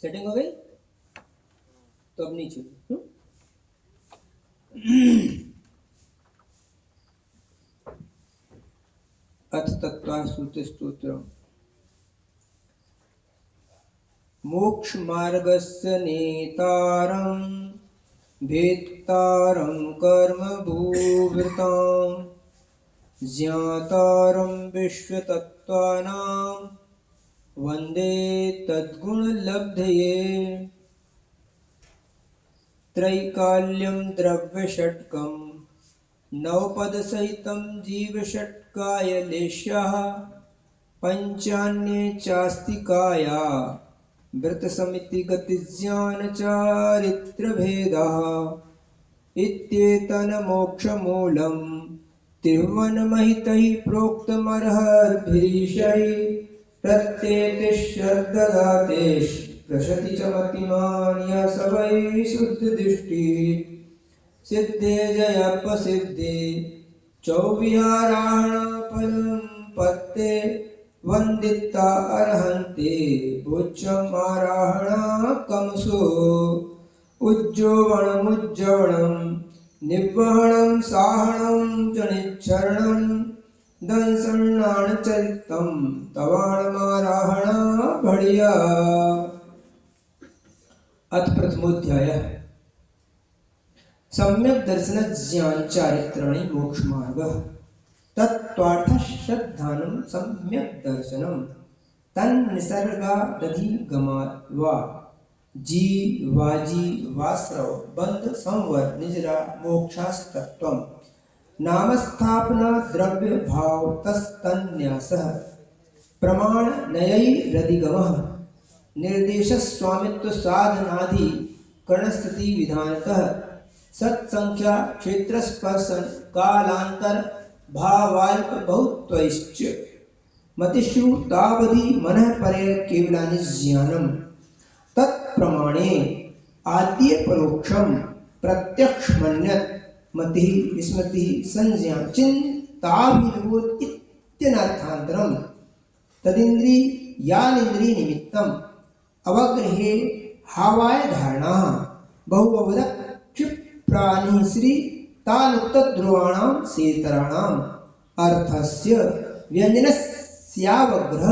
Setting हो गई? तो अब नीचे अथ तत्त्वाश्रुति स्तोत्रम् मोक्ष मार्गस्य नेतारं भेत्तारं कर्म भूवृतां ज्ञातारं विश्वतत्त्वानां वन्दे तद्गुणलब्धये त्रैकाल्यं द्रव्यषट्कं नवपदसहितं जीवषट्काय लेश्यः पञ्चान्ये चास्तिकाया वृतसमिति गतिज्ञानचारित्रभेदः इत्येतन् मोक्षमूलं त्रिभुवनमहितैः प्रोक्तमर्हद्भिरीशैः प्रत्येतिश्रद्धदातेश् प्रशति च मतिमान् यः स वै शुद्धदृष्टिः सिद्धे जयापसिद्धे चौविहाराणाफलं पत्ते वन्दिता अर्हन्ते भुजमाराहणा कमसो उज्जोवणमुज्जवणं निवहणं साहणं च निच्छरणं दंसन्नाणचरितं तवाणमाराहणा भड़िया। अथ प्रथमोऽध्यायः सम्यक् दर्शन ज्ञान चारित्राणि मोक्ष मार्गः तत्त्वार्थ श्रद्धानं सम्यक् दर्शनं तन्निसर्गादधिगमात् वा जीवाजी वास्रव बंध संवर निजरा मोक्षास्तत्त्वम् नामस्थापना द्रव्य भाव तस्तन्यासः प्रमाण नयैरधिगमः निर्देश स्वामित्व साधनादि कर्णस्थिति विधानतः सत्संख्या क्षेत्र स्पर्शन कालांतर भावाल्प बहुत्वैश्च मतिषु तावधि मनः परे केवलानि ज्ञानम् तत्प्रमाणे आद्य परोक्षम प्रत्यक्ष मन्यत् मतिः स्मृतिः संज्ञा चिन्ताभिनिवोध इत्यनर्थान्तरम् तदिन्द्रियानिन्द्रिय निमित्तम् अवग्रहे हावाय धारणा बहुवद क्षिप्राणि श्री तानुक्तध्रुवाणां सेतराणाम् अर्थस्य व्यञ्जनस्यावग्रह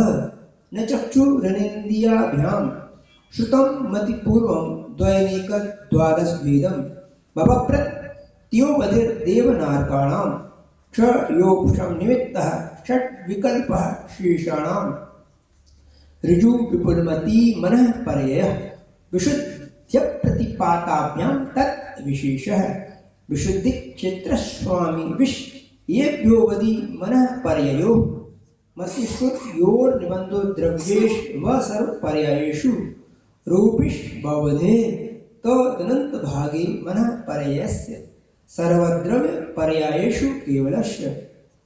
न चक्षुरनिन्द्रियाभ्याम् श्रुतं मतिपूर्वं द्वैनिक द्वादश भेदं भवप्रत्योपधिर्देवनार्काणां क्षयोक्षं निमित्तः षट् विकल्पः शीर्षाणां ऋजु विपुलमती मनः परयः विशुद्ध्य प्रतिपाताभ्यां तत् विशेषः विशुद्धि क्षेत्र स्वामी विश येभ्योवधि मनः परययो मतिश्रुतयोर्निबन्धो द्रव्येषु व सर्वपर्यायेषु रूपिष भवदे तदनंत भागे मनः परयस्य सर्वद्रव्य पर्यायेषु केवलस्य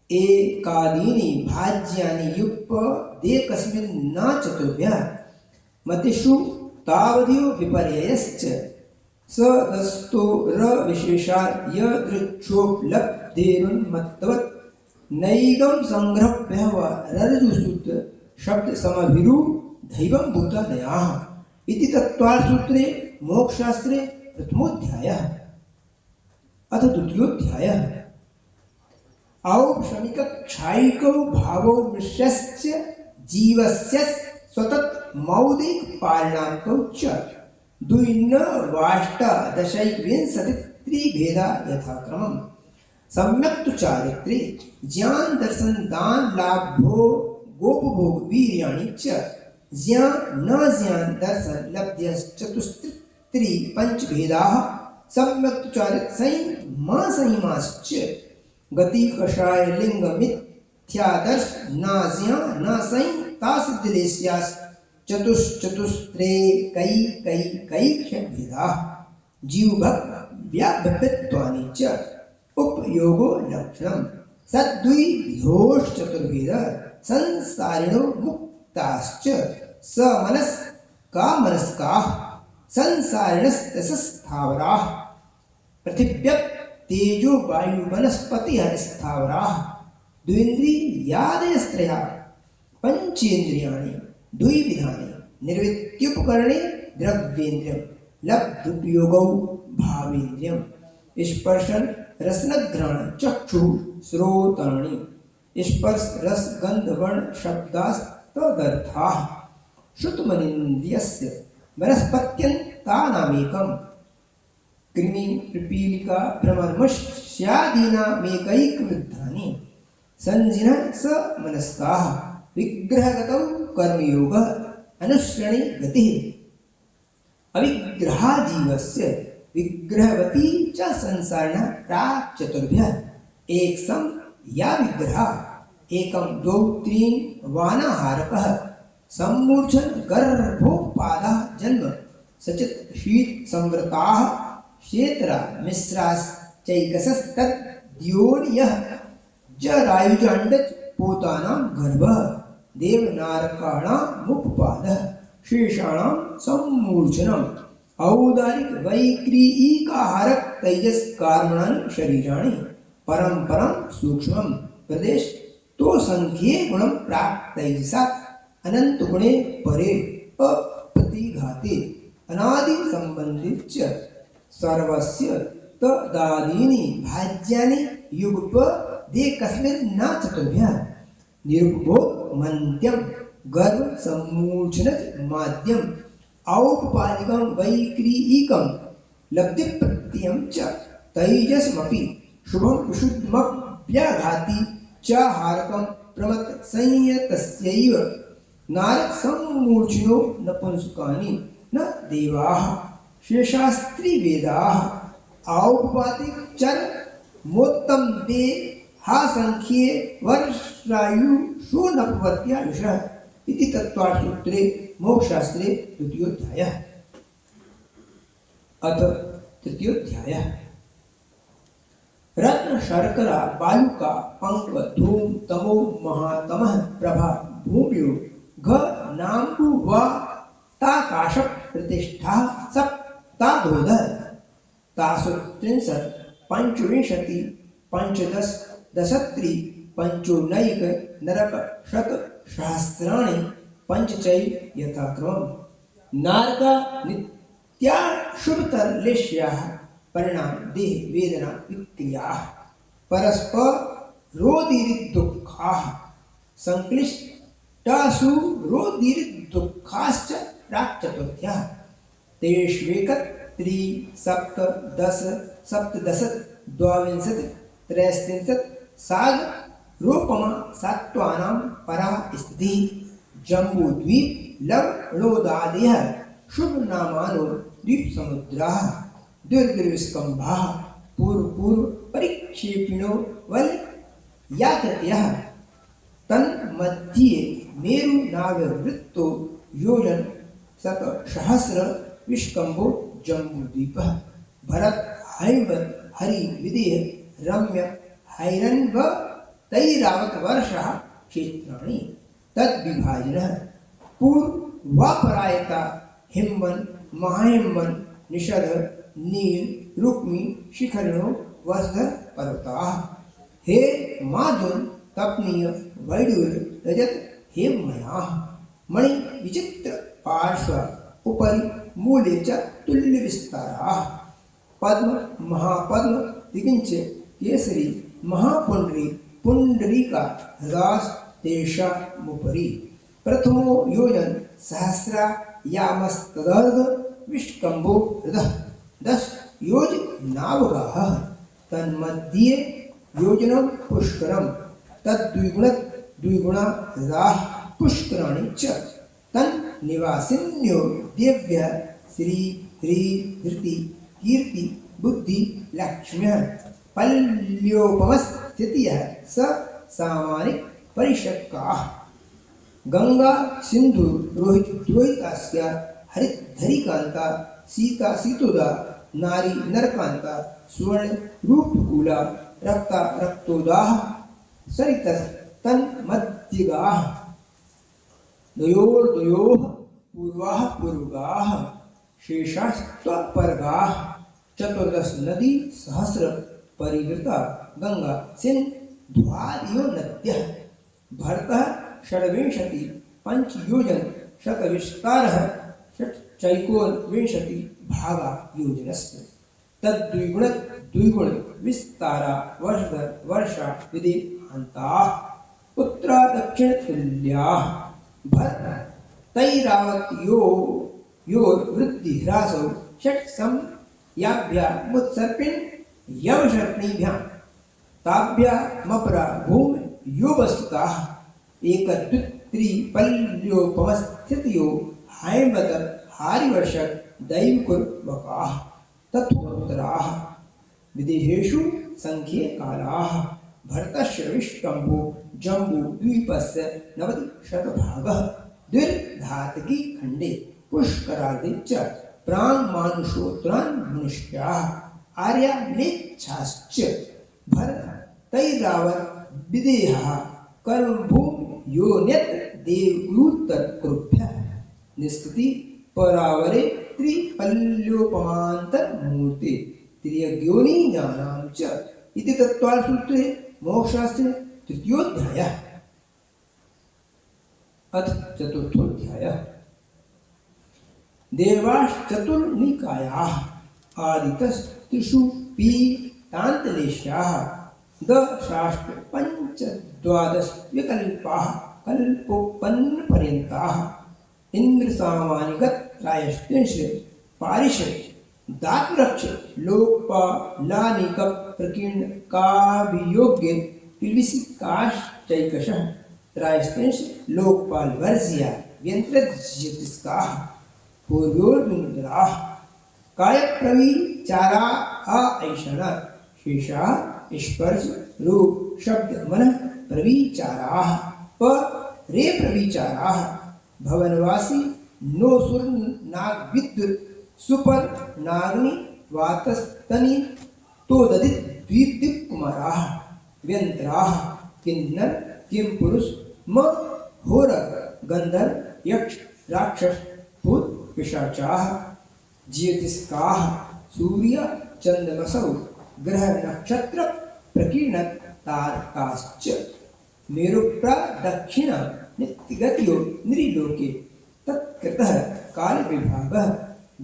एकादीनि भाज्यानि युक्पदेकस्मिन् न चतुर्भ्यः मतिषु तावदेव विपर्ययश्च सदस्तो र विशेषात् यदृच्छोपलब्धेरुन्मत्तवत् नैगं संग्रहभ्यः वा रज्जुसूत्र शब्द समभिरु दैवं भूतदयाः इति तत्त्वार्थसूत्रे मोक्षशास्त्रे प्रथमोऽध्यायः। अथ द्वितीयोऽध्यायः औपशमिकक्षायिको भावो मनुष्यस्य जीवस्य स्वतत् मौलिक पालनान्तौ च द्विनवाष्टादशैकविंशतित्रिभेदा यथाक्रमम् सम्यक् तु चारित्रे ज्ञान दर्शन दान लाभो गोपभोग वीर्याणि च ज्ञान न ज्ञान दर्शन लब्ध्यश्चतुस्त्रि पंचभेदाः सम्यक् तु चारित्र संयमाश्च गति कषाय लिंग मिथ्यादर्श न ज्ञान न संयतासिद्धलेस्यास् चतुस्त्रेकैकैकैकभेदाः जीवभक्त व्याभक्त्वानि च उपयोगो लक्षणम् सद्विधोश्चतुर्भेदः संसारिणो मुक्ताश्च समनस्कामनस्काः संसारिणस्तस्थावराः पृथिव्यः तेजो वायु वनस्पतिः स्थावराः द्विन्द्रियादयस्त्रयः पंचेन्द्रियाणि द्विविधानि निर्वृत्त्युपकरणे द्रव्येन्द्रियं लब्धुपयोगौ भावेन्द्रियं स्पर्शन रसनघ्राण चक्षुः श्रोतानि स्पर्श रस गंध वर्ण शब्दास्तदर्थाः श्रुतमनिन्द्रियस्य वनस्पत्यन्तानामेकम् कृमि पिपीलिका भ्रमरमस्यादीनामेकैकवृद्धानि संजिनः स मनस्काः विग्रहगतौ कर्मयोगः अनुश्रणे गतिः अविग्रहाजीवस्य विग्रहवती च संसारिणः प्राक् चतुर्भ्यः एक सम या विग्रह एकम द्वौ त्रीन् वानाहारकः सम्मूर्छन गर्भोपादाः जन्म सचित शीत संवृताः क्षेत्रा मिश्राश्चैकसस्तद्योनियः जरायुजाण्डज पोतानां गर्भः देवनारकाणामुपपादः शेषाणां सम्मूर्छनम् औदारिक वैक्रीयिकाहारक तैजस कार्मणानि शरीराणि परम परम सूक्ष्मं प्रदेश तो संख्ये गुणं प्राप्त तैजसात् अनंत गुणे परे अप्रतिघाते अनादि संबंधित च सर्वस्य तदादीनि भाज्यानि युगपदेकस्मिन् न चतुर्भ्यः निरुपभोग मन्त्यं गर्भ सम्मूर्छनज माध्यम औपपादिकं वैक्रीयिकं लब्धिप्रत्ययं च तैजसमपि शुभं विशुद्धमप्यघाति च हारकं प्रमत्त संयतस्यैव नारक सम्मूर्छिनो नपुंसकानि न देवाः शेषास्त्री वेदाः औपपादिक चर मोत्तम दे हा संख्ये वर्षायु शूनपवर्त्यायुषः इति तत्त्वार्थसूत्रे मोक्षशास्त्रे द्वितीयोऽध्यायः। अथ तृतीयोऽध्यायः। रत्न शर्करा बालुका पंक धूम तमो महातमः प्रभा भूम्यो घ नाम्बु व ताकाश प्रतिष्ठा सप्ताधोधः तासु त्रिंशत् पंचविंशति पंचदश दशत्री पंचोनैक नरक शत सहस्राणि पंचचै यथाक्रमम् नारका नित्या शुभतरलेश्याः परिणाम देह वेदना विक्रियाः परस्परोदीरिदुःखाः संक्लिष्टासु रोदीरिदुःखाश्च प्राक्चतुर्थ्यः तेष्वेकत्री सप्त दश सप्तदश द्वाविंशति त्रयस्त्रिंशत् साग रूपमा सत्त्वानां परा स्थितिः जम्बूद्वीप लवणोदादयः शुभ नामानो द्वीप समुद्राः दुर्गविस्कम्भाः पूर्व पूर्व परिक्षेपिणो वल यात्रयः तन्मध्ये मेरु नागवृत्तो योजन शत सहस्र विष्कम्भो जम्बूद्वीपः भरत हैवत हरि विदेह रम्य हैरन्व तैरावत वर्षः क्षेत्राणि तद्विभाजनः पूर्वापरायता हिमवन महाहिमवन निषद नील रुक्मी शिखरिणो वसधर पर्वताः हे माधुर तपनीय वैडूर्य रजत हेममयाः मणि विचित्र पार्श्व उपरि मूले च तुल्य विस्ताराः पद्म महापद्म दिगिंच केसरी महापुंडरी पुंडरीका हृदास तेषामुपरि प्रथमो योजन सहस्रा यामस्तदर्ध विष्कम्भो हृदः दश योज नावगाः तन्मध्ये योजनं पुष्करं तद्द्विगुणा हृदाः पुष्कराणि च तन्निवासिन्यो देव्यः श्री ह्री धृति कीर्ति बुद्धि लक्ष्म्यः पल्योपमस्थितियः स सामानिक परिषत्काः गंगा सिंधु रोहित रोहितास्य हरिद्धरिकांता सीता सीतोदा नारी नरकांता स्वर्ण रूपकूला रक्ता रक्तोदाः सरितः तन्मध्यगाः द्वयोर्द्वयोः पूर्वाः पूर्वगाः शेषास्त्वपर्गाः चतुर्दश नदी सहस्र परिवृता गंगा सिन्धुआदियो नद्यः भरतः षड्विंशति पंचयोजन शतविस्तारः षट्चैकोनविंशति भागा योजनस्य तद्विगुण द्विगुण विस्तारा वर्षधर वर्षा विदेहान्ताः उत्तरा दक्षिण तुल्याः भर तैरावत्यो योर्वृद्धि ह्रासौ षट् समयाभ्यामुत्सर्पिन् यमशर्पणीभ्यां ताभ्यामपरा भूमि यो वस्तुतः एकद्वित्रिपल्योपमस्थितयो हैमत हारिवर्षक दैवकुर्वकाः तथोत्तराः विदेहेषु संख्ये कालाः भरतस्य विष्टम्भो जम्बू द्वीपस्य 90% द्विर्धातकी खण्डे पुष्करादि च प्राङ्मानुषोत्तरान् मनुष्याः आर्यालेच्छाश्च भरत तैरावत् विदेहः कर्मभूमि योन्यत्र देवगुरुत्तरकुरुभ्यः निस्कृति परावरे त्रिपल्योपमान्तरमूर्ते त्रियज्ञोनिज्ञानां च इति तत्त्वसूत्रे मोक्षशास्त्रे तृतीयोऽध्यायः। अथ चतुर्थोऽध्यायः। देवाश्चतुर्निकायाः आदितस्त्रिषु पीतान्तलेशाः दशाष्ट पञ्चद्वादश विकल्पाः कल्पोपन्नपर्यन्ताः इन्द्रसामानिगत्रायस्त्रिंश पारिषद दातुरक्ष लोकपालानिकप्रकीर्ण काभियोग्य पिल्विसिकाश्चैकशः त्रायस्त्रिंश लोकपालवर्ज्या व्यन्त्रज्योतिष्काः पूर्वोर्विमुद्राः कायप्रविचारा ऐषणा शेषाः स्पर्श रूप शब्द मन प्रविचाराः परे प्रविचाराः भवनवासी नो सुर नाग विद्युत सुपर नागनी वातस्तनी तोदधित द्विदीप कुमाराः व्यंतराः किन्नर किम पुरुष म होर गंधर्व यक्ष राक्षस भूत पिशाचाः ज्योतिष्काः सूर्य चंद्रमसौ ग्रह नक्षत्र प्रकीर्ण तारकाश्च मेरुप्रदक्षिण नित्यगत्यो नृलोके तत्कृतः कालविभागः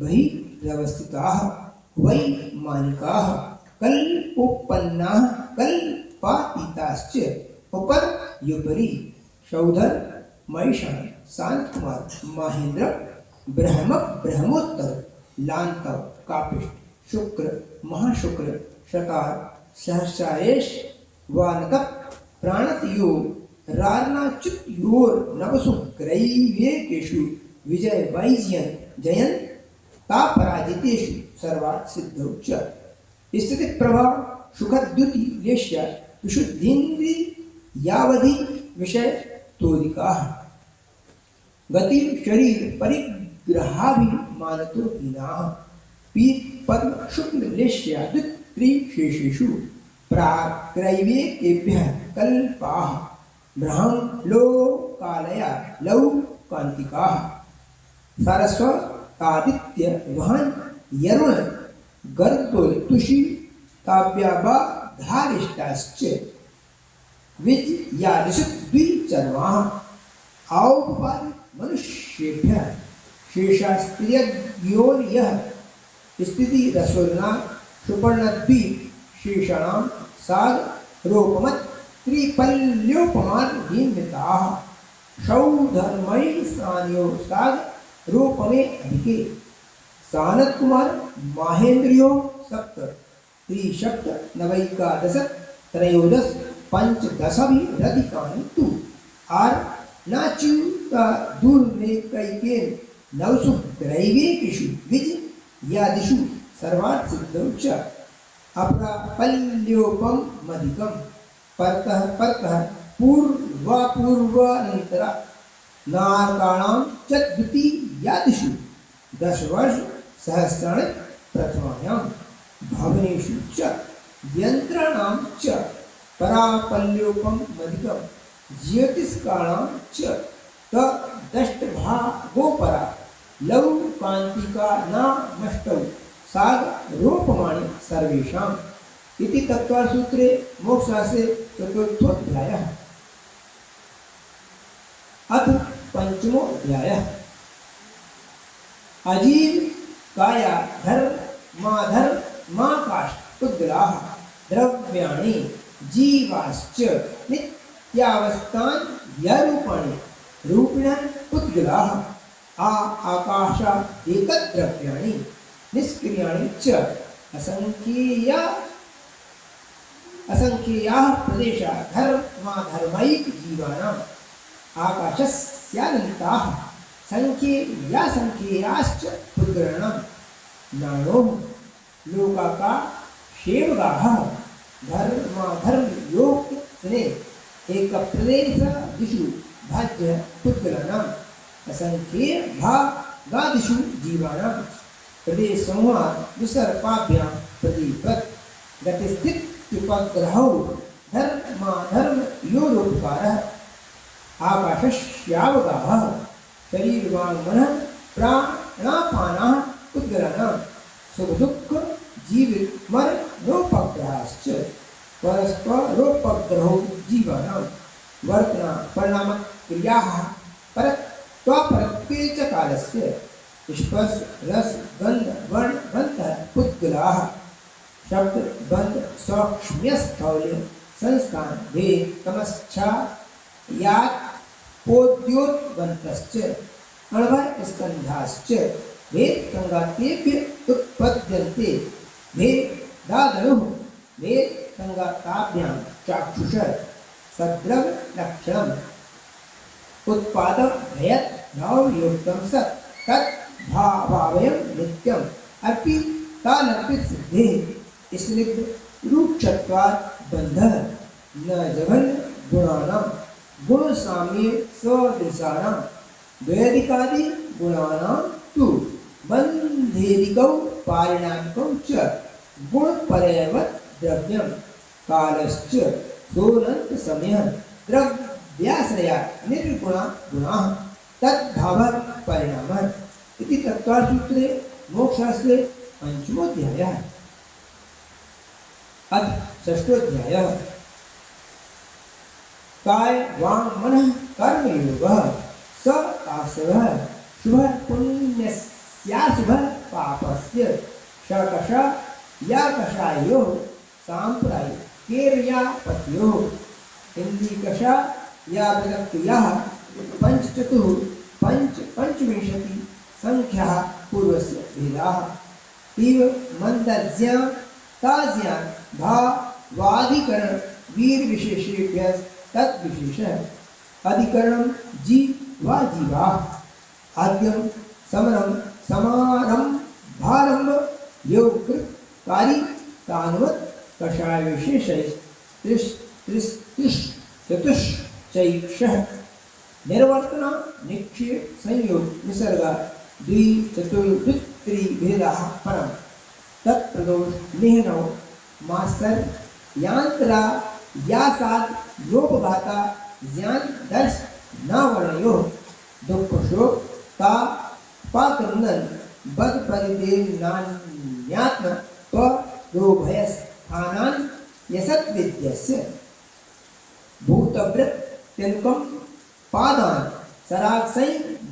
बहिरवस्थिताः वैमानिकाः कल्पोपन्नाः कल्पातीताश्च उपर्युपरि शौधर महिषाण शांतकुमार महेंद्र ब्रह्मोत्तर लांतव कापिष्ट शुक्र महाशुक्र शतार सहस्रायेश वानकप प्राणतयो रारणाच्युतयोर नवसु क्रैवेकेषु विजय वैजयन जयन तापराजितेषु सर्वात् सिद्धौ च स्थिति प्रभाव सुखद्युति लेश्य विशुद्धीन्द्रि यावधि विषय तोदिकाः गति शरीर परिग्रहाभिमानतो हीनाः पीत पद्म शुक्ल लेश्यादुत त्रिशेषेषु प्राक्रैवेकेभ्यः कल्पाः ब्रह्म लोकालया लौकान्तिकाः सारस्वतादित्य वहन यरुण गर्दोल तुषि ताव्याबा धारिष्टाश्च विज यादृश द्विचर्माः औपपाद मनुष्येभ्यः शेषास्त्रियज्ञोनियः स्थिति रसोर्ना सुपर्णद्वीप शेषाणां सागरोपमत् त्रिपल्योपमान निमिताः सौधर्मयि सान्यो सागरोपमे अधिके सानत कुमार महेंद्रियो सप्त त्रिशप्त नवैकादश त्रयोदश पंचदशाभिरधिकानि तु आर नाच्युता दुर्नेकैकेन नवसु त्रैवेकेषु विज यादिषु सर्वात् सिद्धौ च अपरापल्योपमधिकं परतः परतः पूर्वापूर्वानन्तरा नारकाणां च द्वितीयादिषु 10 वर्ष सहस्राणि प्रथमायां भवनेषु च यन्त्राणां च परापल्योपमधिकं ज्योतिष्काणां च तदष्टभागोपरा लौकान्तिका नामष्टौ सागरोपमाणि सर्वेषाम् इति तत्त्वसूत्रे मोक्षशास्त्रे चतुर्थोऽध्यायः। अथ पंचमोऽध्यायः। अजीव काया धर्माधर्माकाश उद्गलाः द्रव्याणि जीवाश्च नित्यावस्थान यरूपाणि रूपिणः उद्गलाः आकाशा एकद्रव्याणि निष्क्रियाणि च असंख्याः प्रदेशा धर्माधर्मैक जीवानाम् आकाशस्यानन्ताः संख्याश्च पुत्राणां नानो लोकाकाशेवगाः धर्माधर्मयोः ने एक प्रदेश दिशु भाज्य पुत्राणाम् असंख्ये भागादिषु जीवानां प्रदेशसमूहात् विसर्पाभ्यां प्रतिपत् गतिस्थित्युपग्रहौ धर्माधर्मयोरुपकारः आकाशस्यावगाहः शरीरवाङ्मनः प्राणापानाः उद्गराणां सुखदुःख जीवमरणोपग्रहाश्च परस्परोपग्रहो जीवानां वर्तना परिणामक्रियाः परत्वापरत्वे च कालस्य स्पर्श रस गंध वर्ण गंधः पुद्गलाः शब्द बंध सौक्ष्म्यस्थौल्य संस्थान भेद तमश्चा यात् पोद्योतबन्तश्च अणभर स्कन्धाश्च भेद संगातेभ्य उत्पद्यन्ते भेदादनुः भेद संगाताभ्यां चाक्षुषः सद्रव लक्षणम् उत्पादक भयत् भावयुक्तं सत् तत् भावयं नित्यम् अर्पितानर्पित सिद्धे स्निग्ध रूक्षत्वात् बन्धः न जघन्य गुणानां गुण साम्ये सदृशानां द्वैधिकादि गुणानां तु बन्धेदिकौ पारिणामिकौ च गुणपरैवत् द्रव्यं कालश्च सोऽनन्त समयः द्रव्याश्रया निर्गुणा गुणाः तद्भावः परिणामः इति तत्त्वसूत्रे मोक्षशास्त्रे पंचमोऽध्यायः। अथ षष्ठोऽध्यायः काय वाङ् मनः कर्मयोगः स आश्रयः शुभः पुण्यस्याशुभः पापस्य शकषा या कषायोः साम्प्रदायिकैर्यापत्योः हिन्दीकषा या विदक्तयाः पंचविंशति संख्याः पूर्वस्य भेदाः इव मन्दर्ज्यां ताज्यां भावाधिकरण वीर विशेषेभ्यः तद्विशेषः अधिकरणं जीवा जीवाः आद्यं समरं समारम्भारम्भ योगकृतकारी तान्वत् कषाय विशेषैः चतुश्चैक्षः निर्वर्तना निक्षेप संयोग निसर्ग द्विचतुर्द्वित्रिभेदाः परं तत्प्रदोष निहनौ मास्तर यांत्रा यासाद लोपघाता ज्ञान दर्श नावर्णयोः दुःख शोक ता पाकंदन बद परिदेव नान्यात्म परोभयस स्थानान यसत् विद्यस्य भूतव्रत त्यनुकम पादान सराक्सै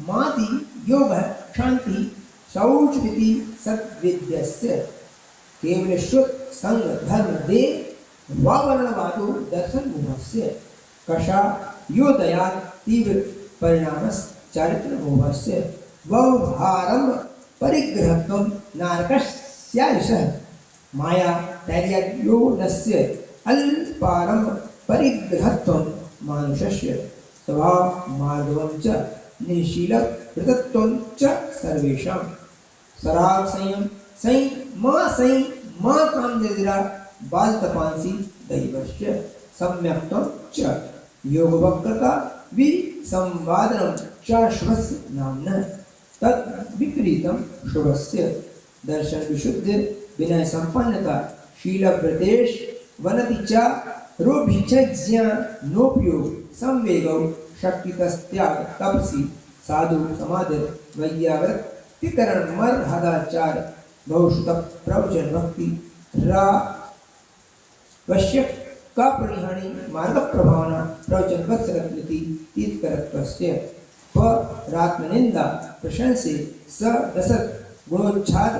माति योगः शांति शौचविति सद्विद्यस्य केवल शुद्ध संग धर्म दे वावर्णवादो दर्शन मोहस्य कषा योदयात् तीव्र परिणामस चारित्र मोहस्य व्यवहारं परिग्रहत्वं नारकस्यायशः माया तैर्योनस्य अल्पारं परिग्रहत्वं मानुषस्य स्वभाव मार्गवं च निशीलव्रतत्वं च सर्वेषां सराग संयम मा कामनिद्रा बालतपांसी दैवस्य सम्यक्त्वं च योगवक्रता विसंवादनं च शुभस्य नाम्नः तत् विपरीतं शुभस्य दर्शन विशुद्धि विनय संपन्नता शीलव्रतेश वनति च रोभिज्ञानोपयोग संवेगौ शक्तितस्त्याग तपसी साधु समाधि वैयावृत्तिकरण मर्हदाचार बहुश्रुत प्रवचन भक्ति वश्यक का परिहानि मार्ग प्रभावना प्रवचन वत्सरत्नति तीर्थकरत्वस्य परात्मनिंदा प्रशंसे स दशत गुणोच्छाद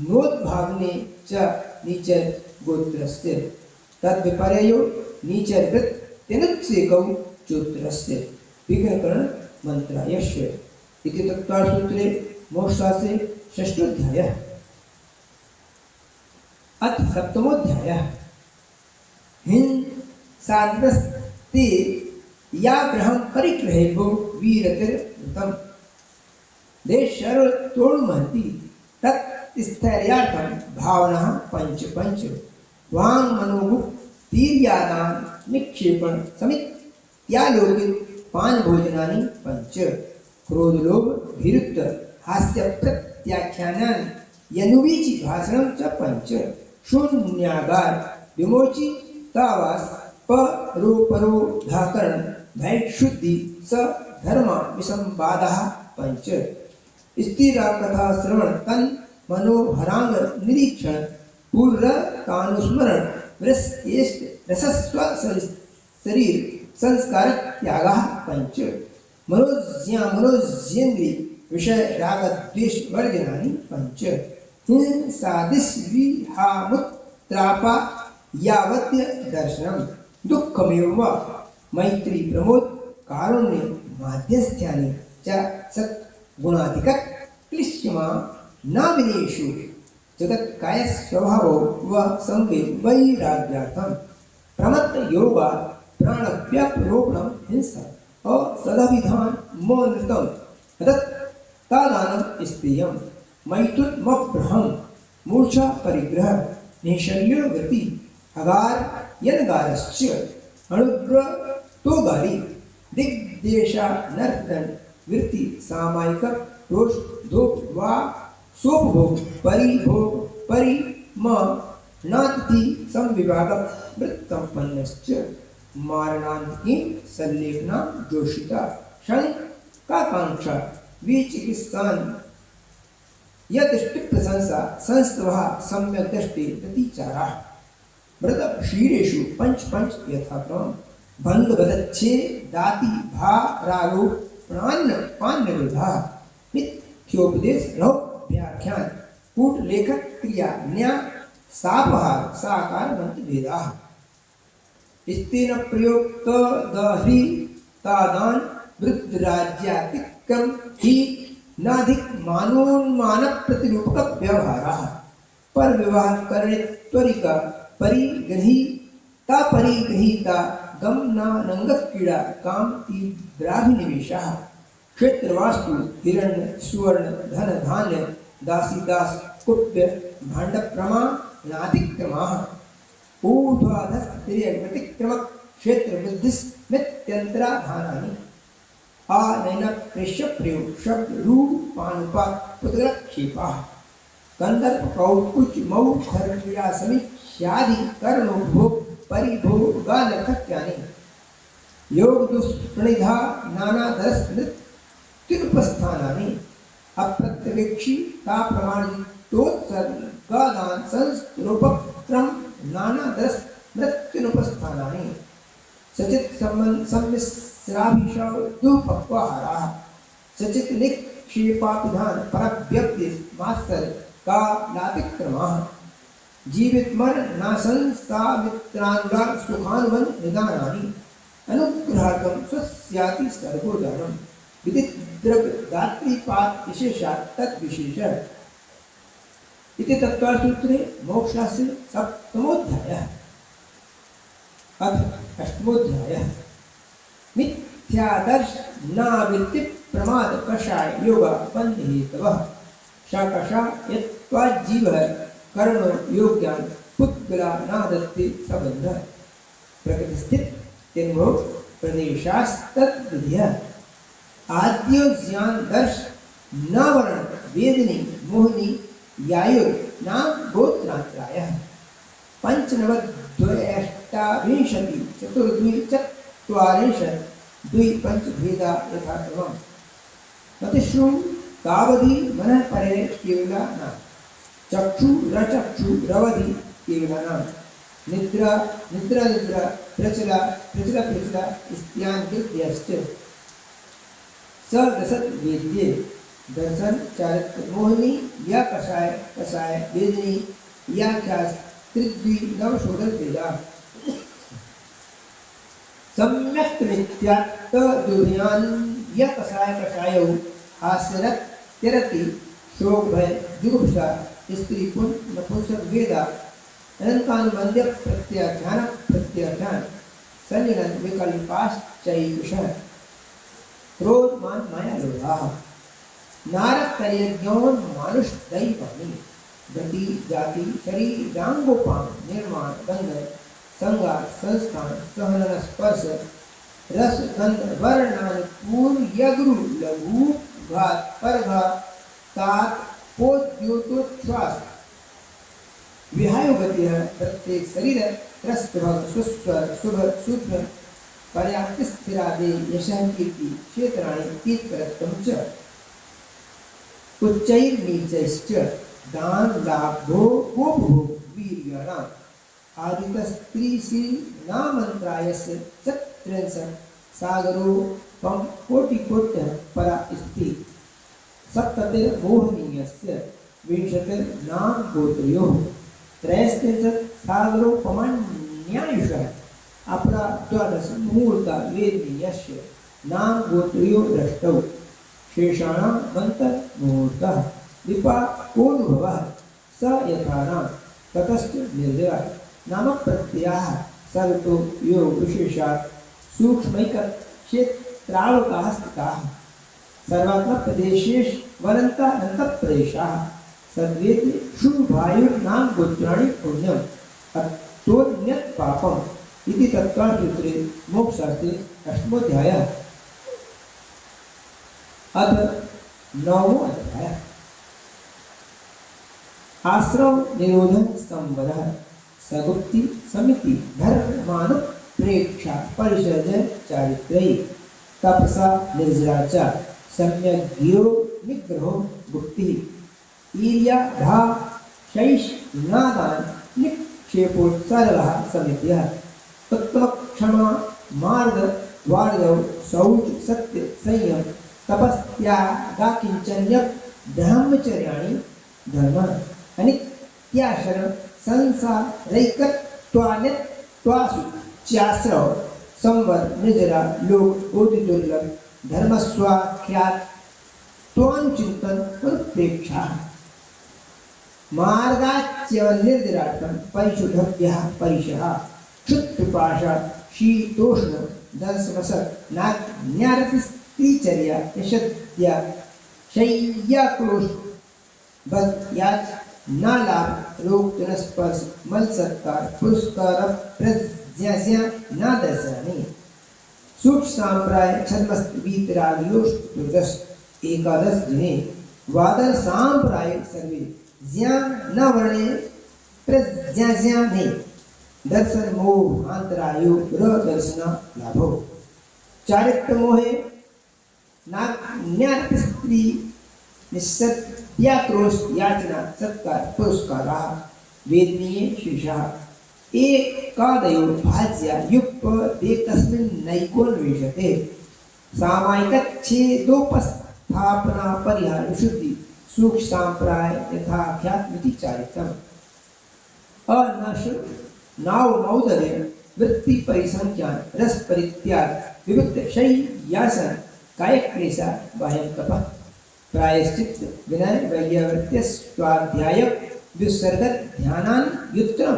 नोद्भावने च नीचर गोत्रस्य तद्विपर्ययो नीचर कृत तेनुत्सेकौ चोत्रस्य विघ्नकरण मंत्रायस्य इति तत्त्वसूत्रे मोक्षशास्त्रे षष्ठोऽध्यायः। अथ सप्तमोऽध्यायः। हिंसादस्ते या ग्रहं परिग्रहेभो वीरतिर्वृतम् देशर्तोर्महति तत् स्थैर्यार्थं भावना पंच पंच वांग मनोमुख तीर्यादान निक्षेपण समित या लोकित पान भोजनानि पंच क्रोध लोभ भीरुत्व हास्य प्रत्याख्यानानि यनुवीचि भाषणं च पंच शून्यागार विमोचि तावास परोपरो धाकरण भैक्षुद्धि स धर्म विसंवादः पंच स्थिरा कथा श्रवण तन मनोहरांग निरीक्षण पूर्व कानुस्मरण रसस्व शरीर संस्कार त्याग पंच मनोज्ञेन्द्रिय विषय राग द्वेष वर्जनानि पंच हिंसादिस्विहामुत्रापा यावत्य दर्शनम दुःखमेव मैत्री प्रमोद कारुण्य माध्यस्थ्यानि च सत्गुणाधिक क्लिश्यमा नाविनेषु जगत्काय स्वभावो व संगे वैराग्यार्थम प्रमत्त योगा प्राणव्यापरोपणम हिंसा असदभिधान मोनृतम तदानम स्त्रियम मैथुनमब्रहम मूर्छा परिग्रह निशल्यो गति अगार यनगारश्च अणुग्र तोगारी दिग्देशा नर्तन वृत्ति सामायिक रोष धोप वा सोपभोग परिभोग परिम नाति संविभाग वृत्तंपन्नश्च मारणांतिकी संलेखना जोषिता शंकाकांक्षा विचिकित्सान यदृष्टि प्रशंसा संस्तवः सम्यक दृष्टि प्रतिचारा व्रत शीरेषु पंच पंच यथाक्रम भंग बदच्छे दाति भा रारो प्राण पान निरोधा मिथ्योपदेश रहो व्याख्यान कूट लेखक क्रिया न्याय सापहार साकार मंत्र भेदा स्तेन प्रयोक्त दह्री तादान वृद्ध राज्यातिक्रम ही नाधिक मानोन्मान प्रतिरूपक व्यवहारः पर विवाह करणे त्वरिका परिगृहीता गमनानंग क्रीड़ा काम तीव्राभिनिवेशः क्षेत्रवास्तु हिरण्य सुवर्ण धन धान्य दासी दास कुप्य भांड प्रमा नाधिक्रमाः ऊर्ध्वाधस्त्रियगतिक्रम क्षेत्र वृद्धिस्मित्यंतरा धानानि नैन प्रेष्य प्रयोग शब्द रूपानुपात पुत्रक्षेपाः कंदर्प कौकुच मऊ खरक्रिया समीक्ष्यादि कर्णो भोग परिभोगानर्थक्यानि योग दुष्प्रणिधा नानादरस नृत्युपस्थानानि अप्रत्यवेक्षी ता प्रमाणितोत्सर्गादान संस्रूपक्रम नानादरस नृत्युपस्थानानि सचित सम्मिश्राभिषदुपक्वाहाराः सचित निक्षेपापिधान परव्यक्ति मास्तर का लातिक्रमाः जीवित मर नासंसावित्रानुराग सुखानुबन निदानानि अनुग्रहार्थं स्वस्याति सर्वोदानं विदित द्रव्य दात्रीपात विशेषात् तद्विशेष इति तत्त्वसूत्रे मोक्षशास्त्रे सप्तमोऽध्यायः। अथ अष्टमोऽध्यायः। मिथ्यादर्श नावृत्ति प्रमाद कषाय योग बन्धहेतवः शाकषा यत्त्वाज्जीवः कर्णो योग्यान् पुद्गला नादत्ते सबन्ध प्रकृतिस्थित तिन्मो प्रदेशास्तद्विधिः आद्यो ज्ञान दर्श नावरण वेदनी मोहिनी यायुर नाम गोत्रात्रायः पंचनवद्वयष्टाविंशति चतुर्द्वि चत्वारिंशत् द्वि पंच भेदा यथाक्रमम् मतिश्रु तावधि मनः परे केवलानां चक्षु रचक्षु रवधि केवलानां निद्रा निद्रा निद्रा प्रचला प्रचला प्रचला इत्यान् कृत्यश्च सदसत् वेद्ये दर्शन चारित्र मोहिनी या कषाय कषाय वेदिनी या त्रिद्वी नवशोधन वेदा सम्यक नित्यात्त दुर्यान या कषाय कषायो हास्यरत तिरति शोक भय जुगुप्सा स्त्री पुन नपुंसक वेदा अनंतानुबंध्य प्रत्याख्यान संजनन विकल्पाश्चैष क्रोध मान माया लोभा नारद तैयज्ञोन मानुष दैवानी गति जाति शरीर जांगोपान निर्माण बंधन संगार संस्थान सहनन स्पर्श रस गंध वर्णान पूर्व यगुरु लघु घात परघात तात पोद्योतोच्छ्वास विहाय गति है प्रत्येक शरीर त्रस्तभग सुस्वर शुभ सूक्ष्म पर्याप्त स्थिरादे यशः कीर्ति क्षेत्राणि तीर्थरत्तम च उच्चैर नीचैश्च दान लाभो गोभोग वीर्याणाम् आदित स्त्री श्री नामंत्रायस्य चत्रिंशत् सागरो कम कोटि कोट्य परा स्त्री सप्ततिर मोहनीयस्य विंशतिर नाम गोत्रयोः त्रयस्त्रिंशत् सागरो पमान्यायुषः अपरा द्वादश मुहूर्ता वेदनीयस्य नाम गोत्रयो दृष्टौ शेषाणां मंत्र मुहूर्तः विपाकोनुभवः स यथानां ततश्च निर्जरा नाम प्रत्ययाः सर्वतो यो विशेषात् सूक्ष्मैकत् क्षेत्रावकाः स्थिताः सर्वात्मक प्रदेशेश वरन्ता अनन्तप्रदेशाः सद्वेति शुभायुर्नाम गोत्राणि पुण्यम् अतोऽन्यत् पापम् इति तत्त्वार्थसूत्रे मोक्षशास्त्रे 8मोऽध्यायः अथ 9मो अध्यायः आश्रम निरोधन संवरः सगुप्ति समिति धर्मानुप्रेक्षा परिषद चारित्र्यै तपसा निर्जरा च सम्यग्यो निग्रहो गुप्ति ईर्या भा शैष नादान निक्षेपोत्सरः समित्यः उत्तम क्षमा मार्ग वार्धव शौच सत्य संयम तपस्यागा किंचन्य ब्रह्मचर्याणि धर्म अनित्याशरण संसारैकत्वानित्वासु चाश्रव संवर निर्जरा लोक बोधि दुर्लभ धर्मस्वाख्यात त्वानुचिंतन परिप्रेक्षा मार्गाच्य निर्जरार्थं परिशुद्धभ्यः परिशः क्षुत्पिपाशा शीतोष्ण दंसमसक नाज्ञारति स्त्रीचर्या यशद्या शय्याक्रोश बद्याच नालाभ रोग जनस्पर्श मल सत्कार पुरस्कार प्रज्ञास्या नादर्शनानि सूक्ष्म सांप्राय छद्मस्त वीतराग योष चतुर्दश एकादश जिने वादर सांप्राय सर्वे ज्ञा न वर्णे प्रज्ञास्या ने दर्शन मोह अंतरायो र दर्शन लाभो चारित्र मोहे नाज्ञात स्त्री निस्सत्याक्रोश याचना सत्कार पुरस्काराः वेदनीय शीर्षः एकादयो भाज्या युक्पदेकस्मिन् नैकोन्वेषते सामायिकच्छेदोपस्थापना परिहार विशुद्धि सूक्ष्म सांप्राय यथाख्यात्मिति चारित्रम् अनश नाव मौदर्य वृत्ति परिसंख्यान रस परित्याग विविक्त शय्यासन कायक्लेशा बाह्यं तपः प्रायश्चित्त विनय वैयावृत्य स्वाध्याय विसर्गत ध्यानान युक्तम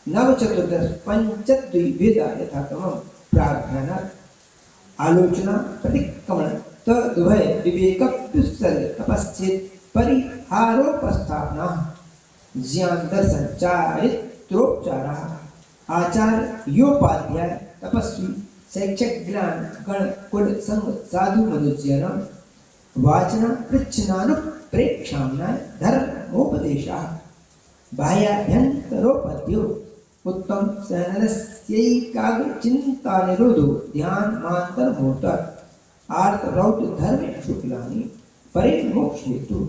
नवचतुर्दश पंचद्विभेदा यथाक्रमम् प्रार्थनात् आलोचना प्रतिक्रमण तदुभय विवेक विसर्ग तपश्चेत परिहारोपस्थापना ज्ञान दर्शन चारित्रोपचारः आचार योपाध्याय तपस्वी शैक्षक ज्ञान गण कुल संग साधु मनुष्यानां वाचना पृच्छनानुप्रेक्षाम्ना धर्मोपदेशाः बाह्याभ्यन्तरोपद्यो उत्तम सहनस्यैकाग्र चिंता निरोधो ध्यान मांतर मोटर आर्त रौद्र धर्म शुक्लानि परे मोक्ष हेतु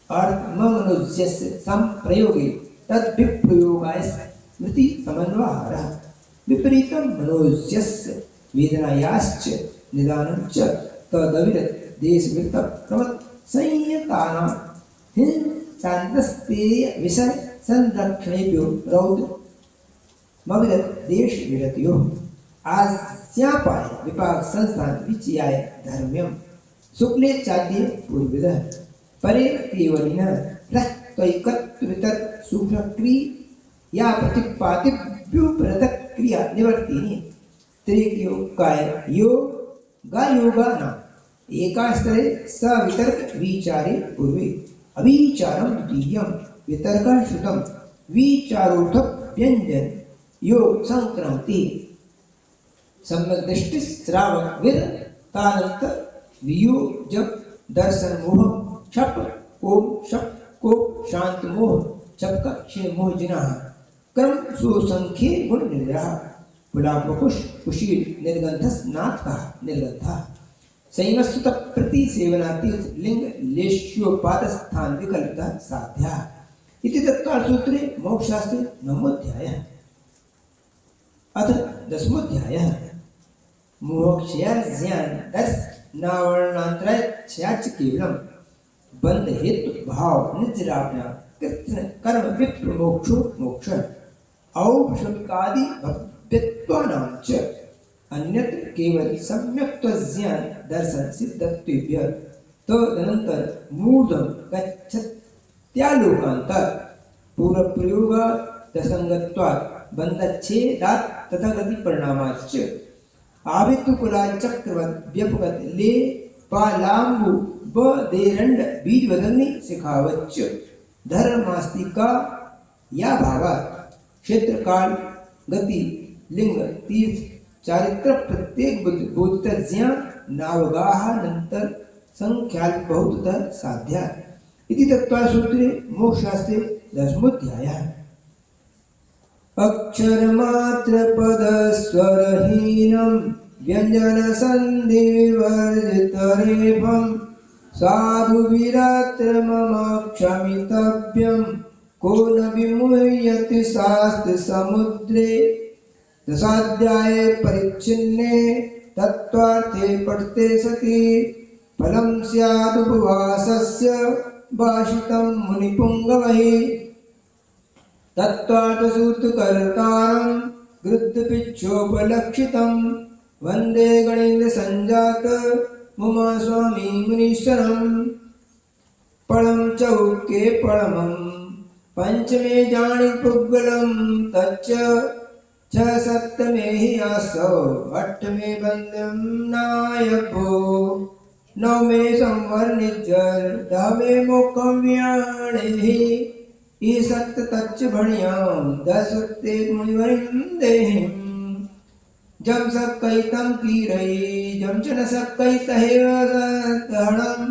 अर्थ मनुष्यस्य संप्रयोगे तद विप्रयोगाय स्मृति समन्वहारः विपरीतं मनुष्यस्य वेदनायाश्च निदानं च तदविरत देशविरत क्रमत् संयतानां हिंसान्तस्तेय विषय संरक्षणेभ्यो रौद्र मविरत देश विरतियोः आस्यापाय विपाक संस्थान विचयाय धर्म्यम शुक्ले चाद्ये पूर्वदः परे केवलिनः रक्तैकत्वितर सुप्रक्री या प्रतिपादिभ्यो पृथक क्रिया निवर्तिनी त्रियोगाय योगा योगा न एकास्तरे सवितर्क विचारे पूर्वे अविचारम द्वितीयम वितर्क श्रुतम विचारोर्थ व्यंजन योग संक्रांति सम्यक दृष्टि श्रावक वीर तानंत वियोग जब दर्शन मोह क्षप ओम शप को शांत मोह चपका क्षे मोह जिना कर्म सुसंख्ये गुण निर्ग्रह पुलापकुश कुशील निर्गंधस नाथ का निर्गंधा संयमस्तुत प्रति सेवनातीर्थ लिंग लेश्योपाद स्थान विकल्पिता साध्या इति तत्काल सूत्रे मोक्षशास्त्रे नवमोऽध्यायः अथ दशमोऽध्यायः मोक्षया ज्ञान दर्श नावर्णांतराय छयाच केवलम बंध हेतु भाव निजराज्ञा कृत्न कर्म विप्र मोक्षो मोक्ष औषधिकादि भव्यत्वानां च अन्यत्र केवल सम्यक ज्ञान दर्शन सिद्धत्वेभ्य तदनंतर मूर्धं गच्छत्यालोकान्तर पूर्व प्रयोग दसंगत्वात् बंधच्छेदात् तथागति परिणामाच्च आवित्तुकुला चक्रवत् व्यपगत ले पालाम्बु बदेरंड बीज बदलनी सिखावच्च धर्मास्तिका या भावा क्षेत्र काल गति लिंग तीर्थ चारित्र प्रत्येक बोधित ज्ञान नावगाह नंतर संख्याल बहुतः साध्या इति तत्त्वसूत्रे मोक्षशास्त्रे दशमोऽध्यायः अक्षर मात्र पद स्वरहीनम व्यंजन संधि विवर्जित रेफम साधु विरात्र मम क्षमितव्यम को न विमुह्यति शास्त्र समुद्रे दशाध्याये परिच्छिन्ने तत्त्वार्थे पठते सति फलं स्यादुपवासस्य भाषितं मुनिपुङ्गवैः तत्त्वार्थसूत्रकर्तारं गृद्धपिच्छोपलक्षितं वन्दे गणेन्द्रसञ्जात मुमा स्वामी मुनीश्वरम् पळं चौके पळमं पंचमे जानि पुग्गलं तच्च छ सप्तमे हि आसौ अष्टमे बन्धं नायभो नवमे संवर्णिजर दहमे मोक्षं व्याणेहि ईसत् तच्च भणियां दशुक्ते मुनिवरिन्देहिं जम सक्कैतं कीरयि जम च न सक्कैतहेव सद्धरणं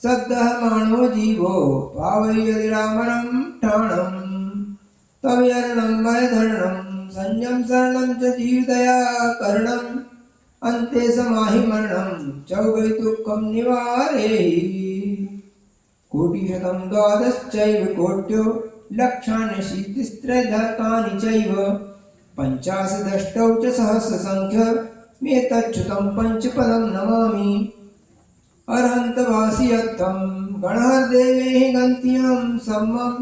सद्धमानो जीवो पावयति रामनं ठाणं तव यरणं वैधरणं संयम शरणं च जीवदया करणं अन्ते समाहि मरणं चौगै दुःखं निवारेहि कोटिशतं द्वादश्चैव कोट्यो लक्षाण्यशीतिस्त्रैधकानि चैव पञ्चाशदष्टौ च सहस्रसङ्ख्य मेतच्युतं पञ्चपदं नमामि अर्हन्तवासि यत्थं गणहर्देवेहि गन्त्यं सम्मं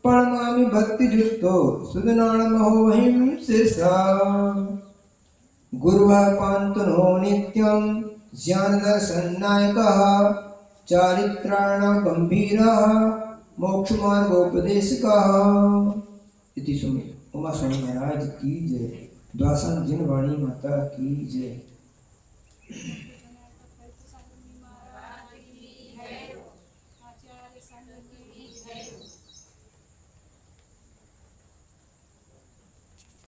प्रणमामि भक्तियुक्तो सुदनाणमहोहिं शिरसा गुरुः पान्तुनो नित्यं ज्ञानदर्शननायकः चारित्राणां गम्भीरः मोक्षमार्गोपदेशकः इति सुमे उमा स्वामी महाराज की जय। द्वासन जिन वाणी माता की जय। आचार्य संघ की जय।